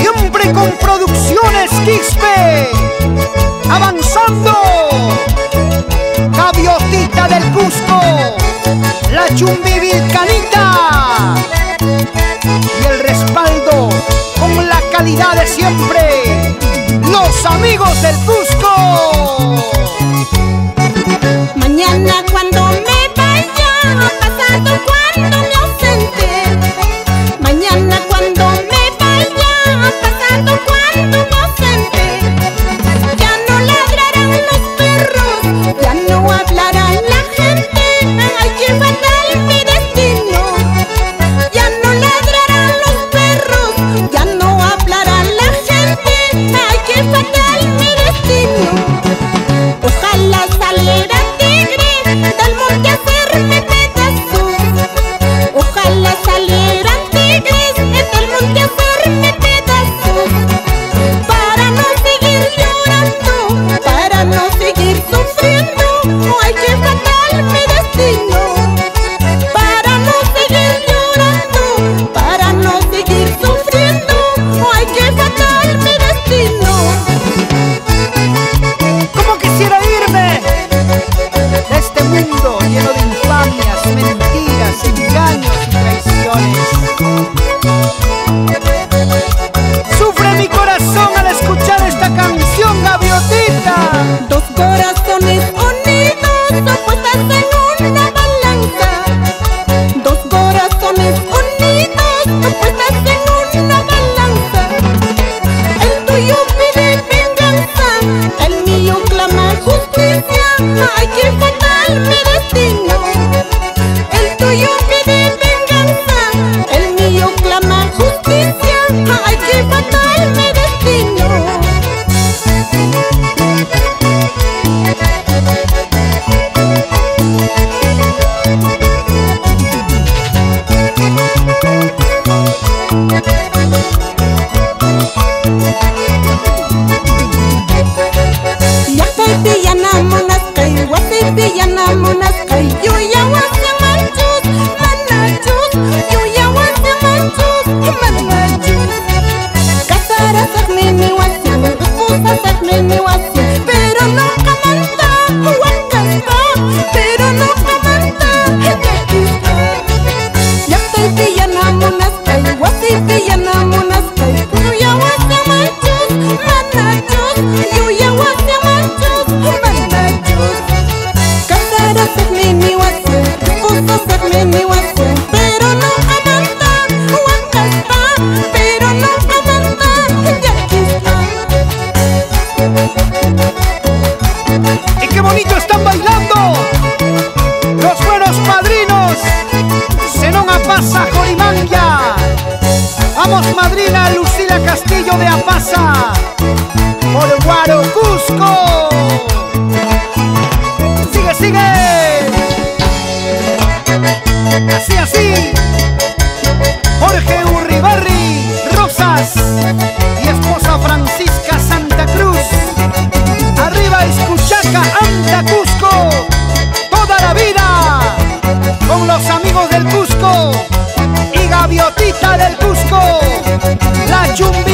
Siempre con Producciones Quispe, avanzando. Gaviotita del Cusco, la Chumbi Vilcanita, y el respaldo con la calidad de siempre, los amigos del Cusco. Mañana cuando me vaya, pasado cuando me ausente. Mañana cuando me vaya, pasado cuando me ausente. Ya no ladrarán los perros, ya no hablará la gente. Ay, qué fatal mi destino. Ya no ladrarán los perros, ya no hablará la gente. Ay, qué fatal mi destino. Ojalá saliera del monte a hacerme pedazos. Ojalá salieran tigres del monte a hacerme pedazos. Para no seguir llorando, para no seguir sufriendo. Ay, qué fatal mi destino. Para no seguir llorando, para no seguir sufriendo. Ay, qué fatal mi destino. ¿Cómo quisiera irme de este mundo lleno de infamias, mentiras, engaños y traiciones? Sufre mi corazón al escuchar esta canción, Gaviotita. Dos corazones unidos opuestas en una balanza. Dos corazones unidos opuestas en una balanza. El tuyo pide venganza, el mío clama justicia. Ay, qué fatal mi destino. El tuyo pide venganza, el mío clama justicia. Ay, qué fatal mi destino. Yakaypiyana monaskay, wasipiyana monaskay. Yuya wasi manchus, manachus. Yuya wasi manchus, manachus. Kasara sakmini wasi, esposa sakmini wasi. Pero no kamanta, wakaspa. Pero no kamanta, yakispa. Yakaypiyana monaskay, wasipiyana monaskay. Yuya wasi manchus, manachus. Yuya wasi manchus, manachus. Kasara sakmini wasi, esposa sakmini wasi. Pero no kamanta, wakaspa. Pero no kamanta, yakispa. Y qué bonito están bailando los buenos padrinos. Zenón Apasa, Jorimanguia. Vamos, madrina Lucila Castillo de Apasa, por Guaro, Cusco. Sigue, sigue. Así, así. Jorge Urribarri Rosas y esposa Francisca Santa Cruz. Arriba Escuchaca, Anta, Cusco. Toda la vida con los amigos del Cusco y Gaviotita del Cusco, la Chumbi